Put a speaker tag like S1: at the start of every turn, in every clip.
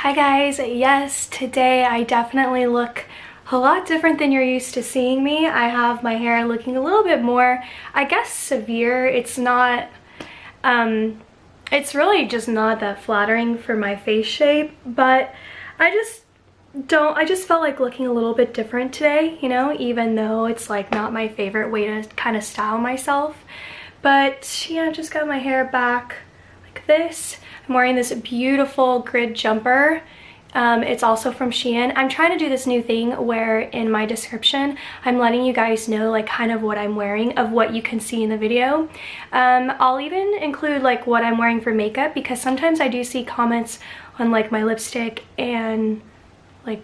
S1: Hi guys, yes, today I definitely look a lot different than you're used to seeing me. I have my hair looking a little bit more, I guess, severe. It's not, it's really just not that flattering for my face shape, but I just felt like looking a little bit different today, you know, even though it's like not my favorite way to kind of style myself. But yeah, I just got my hair back like this. I'm wearing this beautiful grid jumper. It's also from Shein. I'm trying to do this new thing where in my description, I'm letting you guys know like kind of what I'm wearing of what you can see in the video. I'll even include like what I'm wearing for makeup because sometimes I do see comments on like my lipstick and like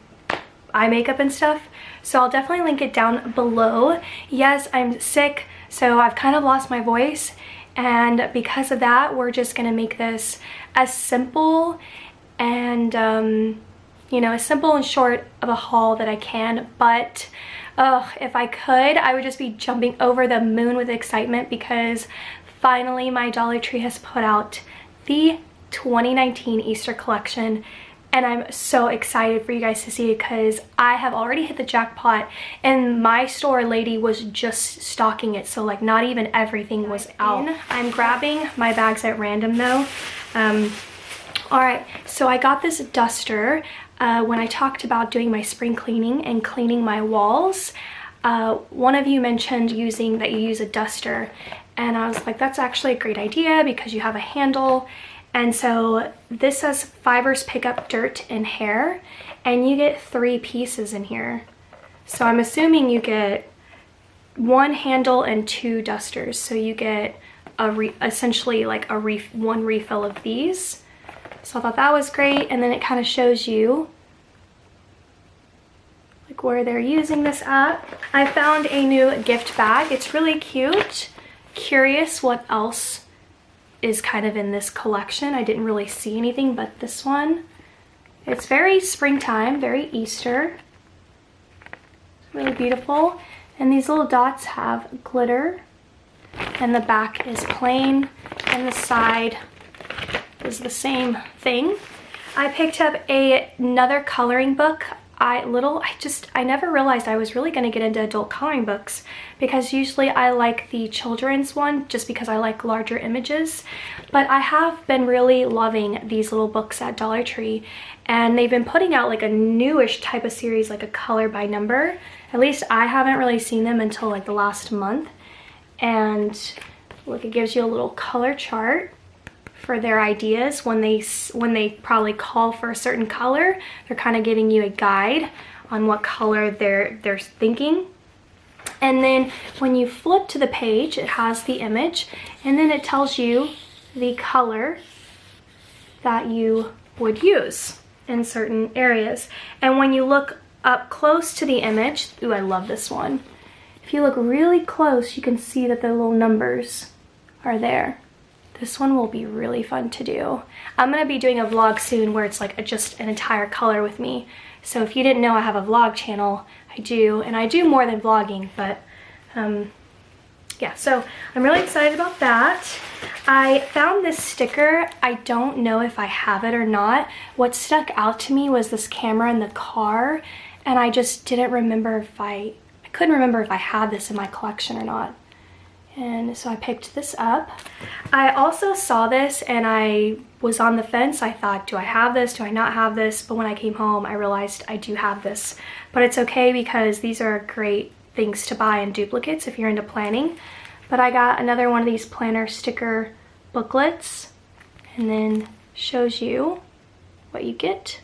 S1: eye makeup and stuff. So I'll definitely link it down below. Yes, I'm sick, so I've kind of lost my voice. And because of that, we're just gonna make this as simple and you know, as simple and short of a haul that I can. But if I could, I would just be jumping over the moon with excitement because finally my Dollar Tree has put out the 2019 Easter collection. And I'm so excited for you guys to see it because I have already hit the jackpot and my store lady was just stocking it. So like not even everything was out. I'm grabbing my bags at random though. Alright, so I got this duster when I talked about doing my spring cleaning and cleaning my walls. One of you mentioned that you use a duster. And I was like, that's actually a great idea because you have a handle. And so this says fibers pick up dirt and hair, and you get 3 pieces in here. So I'm assuming you get 1 handle and 2 dusters. So you get essentially like one refill of these. So I thought that was great. And then it kind of shows you like where they're using this at. I found a new gift bag. It's really cute. Curious what else is kind of in this collection. I didn't really see anything but this one. It's very springtime, very Easter. Really beautiful. And these little dots have glitter. And the back is plain. And the side is the same thing. I picked up another coloring book. I never realized I was really going to get into adult coloring books because usually I like the children's one just because I like larger images. But I have been really loving these little books at Dollar Tree, and they've been putting out like a newish type of series, like a color by number. At least I haven't really seen them until like the last month. And look, it gives you a little color chart for their ideas. When they probably call for a certain color, they're kind of giving you a guide on what color they're thinking. And then when you flip to the page, it has the image, and then it tells you the color that you would use in certain areas. And when you look up close to the image, ooh, I love this one. If you look really close, you can see that the little numbers are there. This one will be really fun to do. I'm gonna be doing a vlog soon where it's like just an entire color with me. So if you didn't know I have a vlog channel, I do, and I do more than vlogging, but yeah, so I'm really excited about that. I found this sticker. I don't know if I have it or not. What stuck out to me was this camera in the car, and I just didn't remember if I couldn't remember if I had this in my collection or not. And so I picked this up. I also saw this and I was on the fence. I thought, do I have this? Do I not have this? But when I came home, I realized I do have this. But it's okay because these are great things to buy in duplicates if you're into planning. But I got another one of these planner sticker booklets, and then shows you what you get.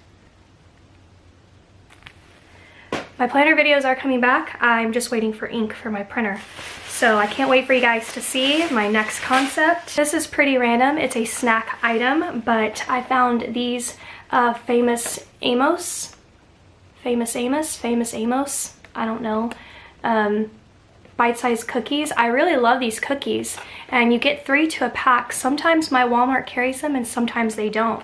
S1: My planner videos are coming back. I'm just waiting for ink for my printer. So I can't wait for you guys to see my next concept. This is pretty random. It's a snack item, but I found these Famous Amos, I don't know, bite-sized cookies. I really love these cookies, and you get 3 to a pack. Sometimes my Walmart carries them and sometimes they don't.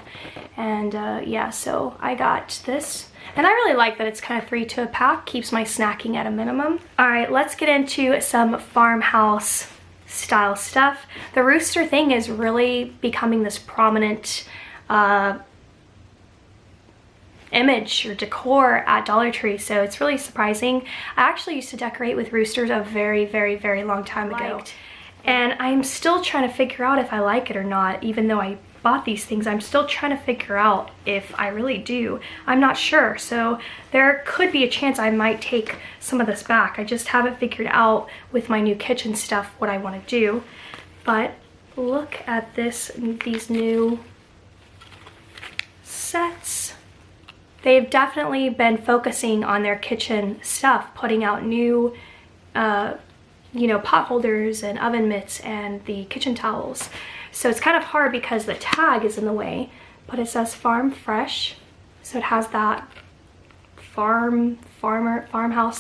S1: And yeah, so I got this. And I really like that it's kind of 3 to a pack, keeps my snacking at a minimum. All right, let's get into some Farmhouse style stuff. The rooster thing is really becoming this prominent image or decor at Dollar Tree, so it's really surprising. I actually used to decorate with roosters a very, very, very long time ago. And I'm still trying to figure out if I like it or not. Even though I bought these things, I'm still trying to figure out if I really do. I'm not sure, so there could be a chance I might take some of this back. I just haven't figured out with my new kitchen stuff what I want to do. But look at these new sets. They've definitely been focusing on their kitchen stuff, putting out new you know, pot holders and oven mitts and the kitchen towels. So it's kind of hard because the tag is in the way, but it says farm fresh, so it has that farmhouse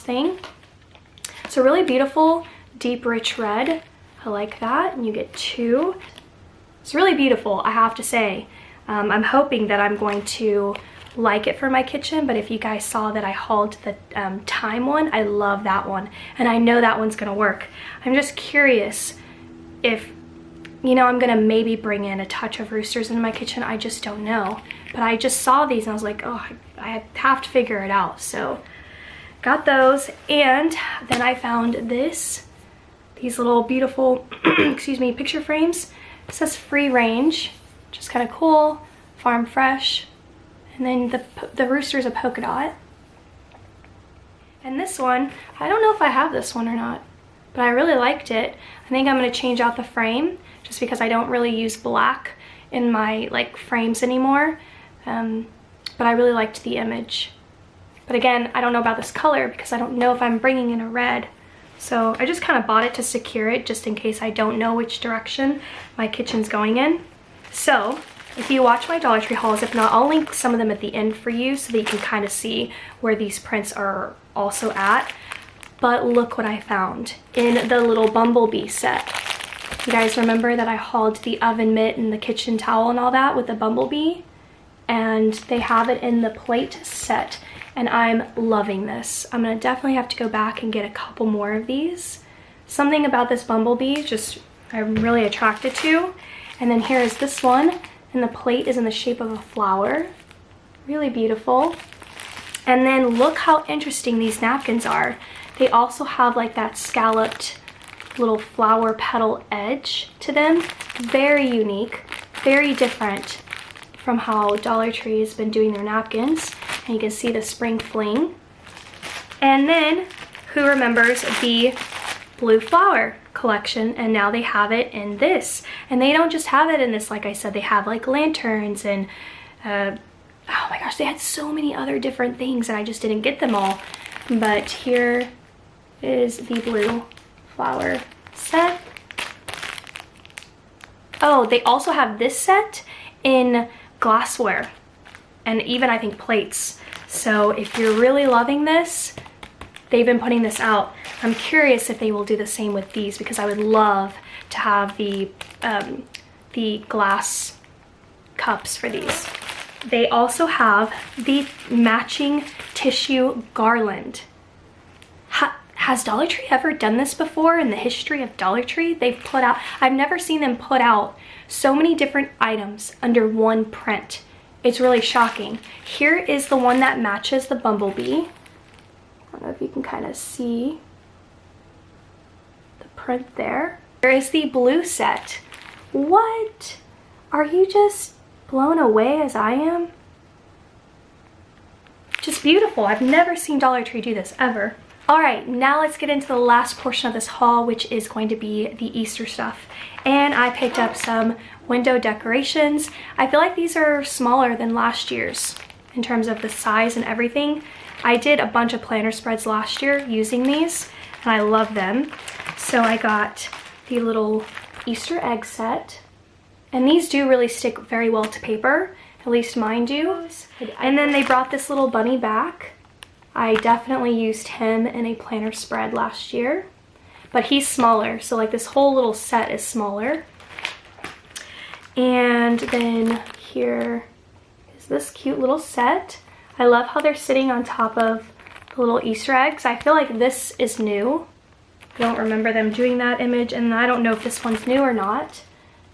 S1: thing. So really beautiful, deep rich red. I like that. And you get 2. It's really beautiful, I have to say. I'm hoping that I'm going to like it for my kitchen, but if you guys saw that I hauled the time one, I love that one, and I know that one's gonna work. I'm just curious if, you know, I'm gonna maybe bring in a touch of roosters in my kitchen. I just don't know, but I just saw these and I was like, oh, I have to figure it out. So got those, and then I found these little beautiful excuse me, picture frames. It says free range, which is kind of cool. Farm fresh. And then the rooster is a polka dot. And this one, I don't know if I have this one or not, but I really liked it. I think I'm going to change out the frame just because I don't really use black in my like frames anymore. But I really liked the image. But again, I don't know about this color because I don't know if I'm bringing in a red. So I just kind of bought it to secure it just in case I don't know which direction my kitchen's going in. So if you watch my Dollar Tree hauls, if not, I'll link some of them at the end for you so that you can kind of see where these prints are also at. But look what I found in the little Bumblebee set. You guys remember that I hauled the oven mitt and the kitchen towel and all that with the Bumblebee? And they have it in the plate set, and I'm loving this. I'm gonna definitely have to go back and get a couple more of these. Something about this Bumblebee just I'm really attracted to. And then here is this one. And the plate is in the shape of a flower. Really beautiful. And then look how interesting these napkins are. They also have like that scalloped little flower petal edge to them. Very unique, very different from how Dollar Tree has been doing their napkins. And you can see the spring fling. And then, who remembers the blue flower collection? And now they have it in this, and they don't just have it in this, like I said, they have like lanterns and oh my gosh, they had so many other different things and I just didn't get them all. But here is the blue flower set. Oh, they also have this set in glassware and even I think plates. So if you're really loving this, they've been putting this out. I'm curious if they will do the same with these because I would love to have the glass cups for these. They also have the matching tissue garland. Has Dollar Tree ever done this before in the history of Dollar Tree? They've put out, I've never seen them put out so many different items under one print. It's really shocking. Here is the one that matches the Bumblebee. I don't know if you can kind of see the print there. There is the blue set. What? Are you just blown away as I am? Just beautiful. I've never seen Dollar Tree do this ever. All right, now let's get into the last portion of this haul, which is going to be the Easter stuff. And I picked up some window decorations. I feel like these are smaller than last year's in terms of the size and everything. I did a bunch of planner spreads last year using these, and I love them. So I got the little Easter egg set, and these do really stick very well to paper, at least mine do. And then they brought this little bunny back. I definitely used him in a planner spread last year, but he's smaller, so like this whole little set is smaller. And then here is this cute little set. I love how they're sitting on top of the little Easter eggs. I feel like this is new. I don't remember them doing that image, and I don't know if this one's new or not.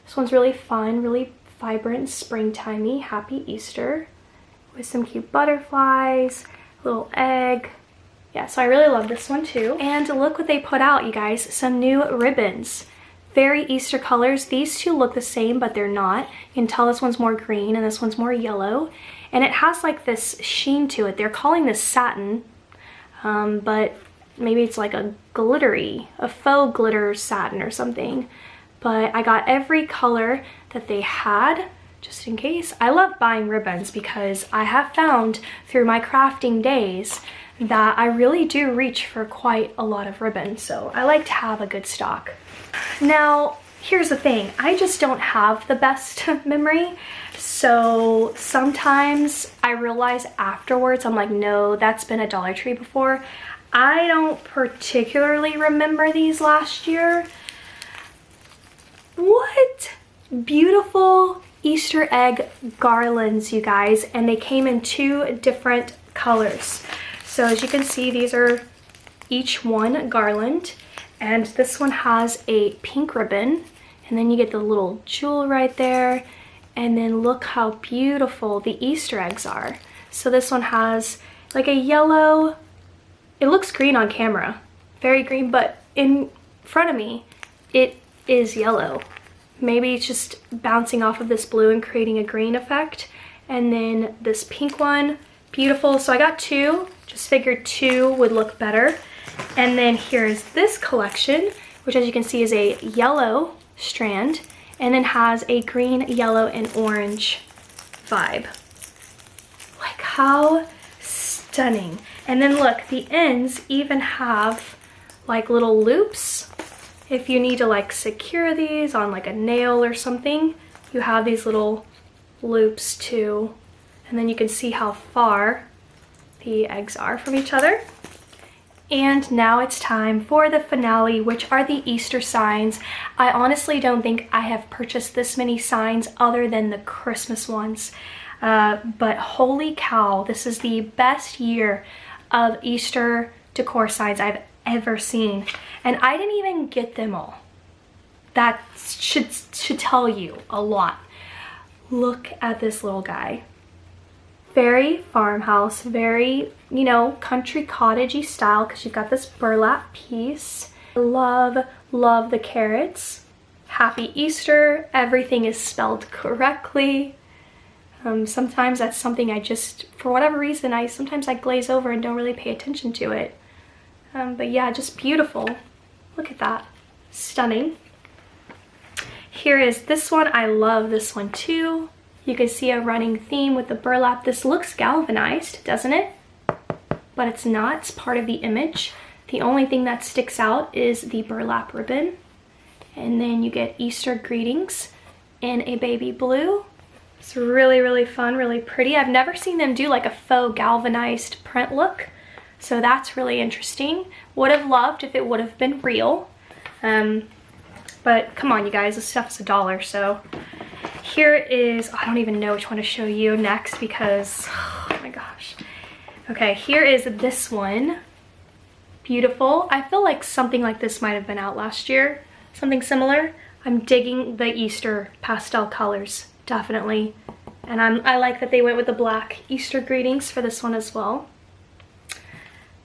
S1: This one's really fun, really vibrant, springtimey. Happy Easter with some cute butterflies, little egg. Yeah, so I really love this one too. And look what they put out, you guys, some new ribbons. Very Easter colors. These two look the same, but they're not. You can tell this one's more green and this one's more yellow. And it has like this sheen to it. They're calling this satin, but maybe it's like a faux glitter satin or something. But I got every color that they had, just in case. I love buying ribbons because I have found through my crafting days that I really do reach for quite a lot of ribbons, so I like to have a good stock. Now, here's the thing, I just don't have the best memory, so sometimes I realize afterwards, I'm like, no, that's been a Dollar Tree before. I don't particularly remember these last year. What beautiful Easter egg garlands, you guys, and they came in 2 different colors. So as you can see, these are each one garland, and this one has a pink ribbon, and then you get the little jewel right there, and then look how beautiful the Easter eggs are. So this one has like a yellow, it looks green on camera, very green, but in front of me, it is yellow. Maybe it's just bouncing off of this blue and creating a green effect. And then this pink one, beautiful. So I got 2, just figured 2 would look better. And then here's this collection, which as you can see is a yellow strand and then has a green, yellow, and orange vibe. Like how stunning. And then look, the ends even have like little loops. If you need to like secure these on like a nail or something, you have these little loops too. And then you can see how far the eggs are from each other. And now it's time for the finale, which are the Easter signs. I honestly don't think I have purchased this many signs other than the Christmas ones. But holy cow, this is the best year of Easter decor signs I've ever seen. And I didn't even get them all. That should tell you a lot. Look at this little guy. Very farmhouse, very, you know, country cottagey style because you've got this burlap piece. Love the carrots. Happy Easter. Everything is spelled correctly. Sometimes that's something I just, for whatever reason, sometimes I glaze over and don't really pay attention to it. But yeah, just beautiful. Look at that. Stunning. Here is this one. I love this one too. You can see a running theme with the burlap. This looks galvanized, doesn't it? But it's not. It's part of the image. The only thing that sticks out is the burlap ribbon. And then you get Easter greetings in a baby blue. It's really, really fun, really pretty. I've never seen them do like a faux galvanized print look. So that's really interesting. Would have loved if it would have been real. But come on, you guys, this stuff is $1, so. Here is, I don't even know which one to show you next because, oh my gosh. Okay, here is this one. Beautiful. I feel like something like this might have been out last year. Something similar. I'm digging the Easter pastel colors, definitely. And I like that they went with the black Easter greetings for this one as well.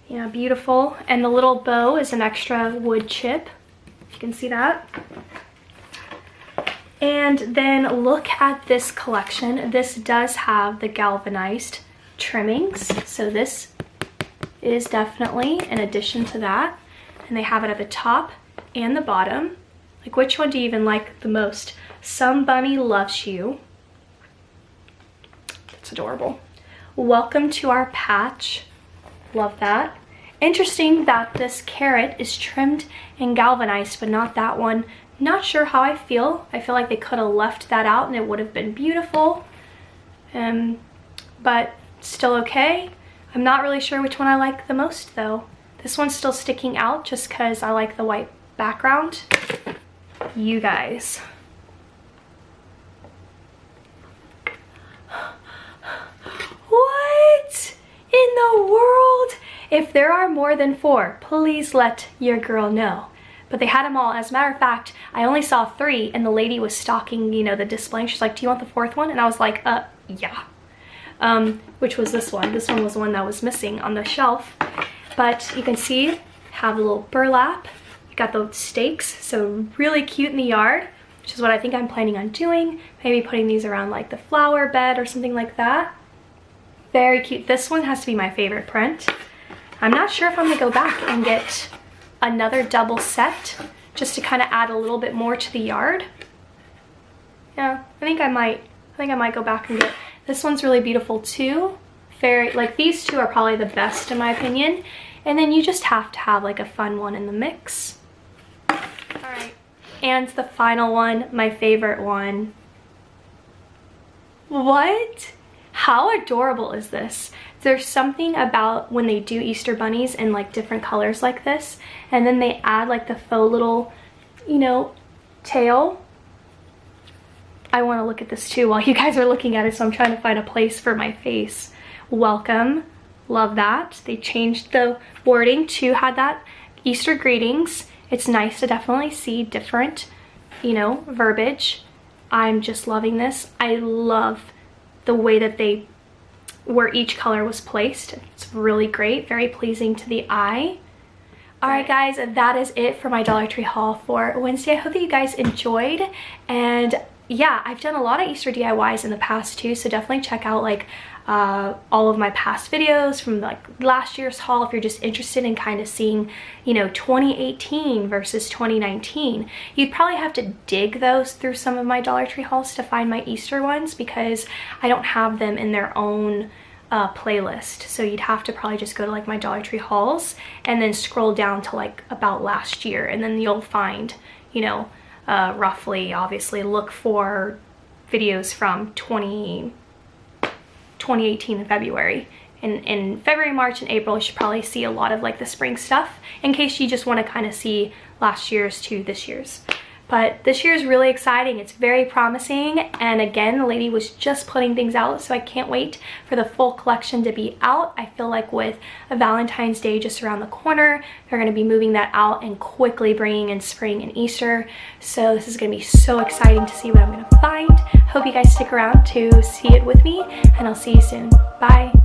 S1: Yeah, beautiful. And the little bow is an extra wood chip. You can see that. And then look at this collection. This does have the galvanized trimmings. So this is definitely an addition to that. And they have it at the top and the bottom. Like, which one do you even like the most? Some Bunny Loves You. That's adorable. Welcome to our patch. Love that. Interesting that this carrot is trimmed and galvanized, but not that one. Not sure how I feel. I feel like they could have left that out and it would have been beautiful. But still okay. I'm not really sure which one I like the most though. This one's still sticking out just because I like the white background. You guys. What in the world? If there are more than 4, please let your girl know. But they had them all. As a matter of fact, I only saw 3 and the lady was stocking, you know, the display. She's like, do you want the 4th one? And I was like, yeah. which was this one. This one was the one that was missing on the shelf. But you can see, have a little burlap. You got the stakes, so really cute in the yard, which is what I think I'm planning on doing. Maybe putting these around like the flower bed or something like that. Very cute. This one has to be my favorite print. I'm not sure if I'm gonna go back and get another double set just to kind of add a little bit more to the yard. Yeah, I think I might go back and get, this one's really beautiful too. Very, like these two are probably the best in my opinion. And then you just have to have like a fun one in the mix. All right, and the final one, my favorite one. What? How adorable is this? There's something about when they do Easter bunnies in like different colors like this, and then they add like the faux little, you know, tail. I want to look at this too while you guys are looking at it, so I'm trying to find a place for my face. Welcome. Love that. They changed the wording to had that Easter greetings. It's nice to definitely see different, you know, verbiage. I'm just loving this. I love the way that they, where each color was placed. It's really great, very pleasing to the eye. All right guys, that is it for my Dollar Tree haul for Wednesday. I hope that you guys enjoyed, and yeah, I've done a lot of Easter DIYs in the past too, so definitely check out like all of my past videos from like last year's haul if you're just interested in kind of seeing, you know, 2018 versus 2019. You'd probably have to dig those through some of my Dollar Tree hauls to find my Easter ones because I don't have them in their own playlist. So you'd have to probably just go to like my Dollar Tree hauls and then scroll down to like about last year, and then you'll find, you know, roughly, obviously look for videos from 2018 in February. In February, March, and April, you should probably see a lot of like the spring stuff in case you just want to kind of see last year's to this year's. But this year is really exciting. It's very promising. And again, the lady was just putting things out, so I can't wait for the full collection to be out. I feel like with a Valentine's Day just around the corner, they're going to be moving that out and quickly bringing in spring and Easter. So this is going to be so exciting to see what I'm going to find. Hope you guys stick around to see it with me, and I'll see you soon. Bye.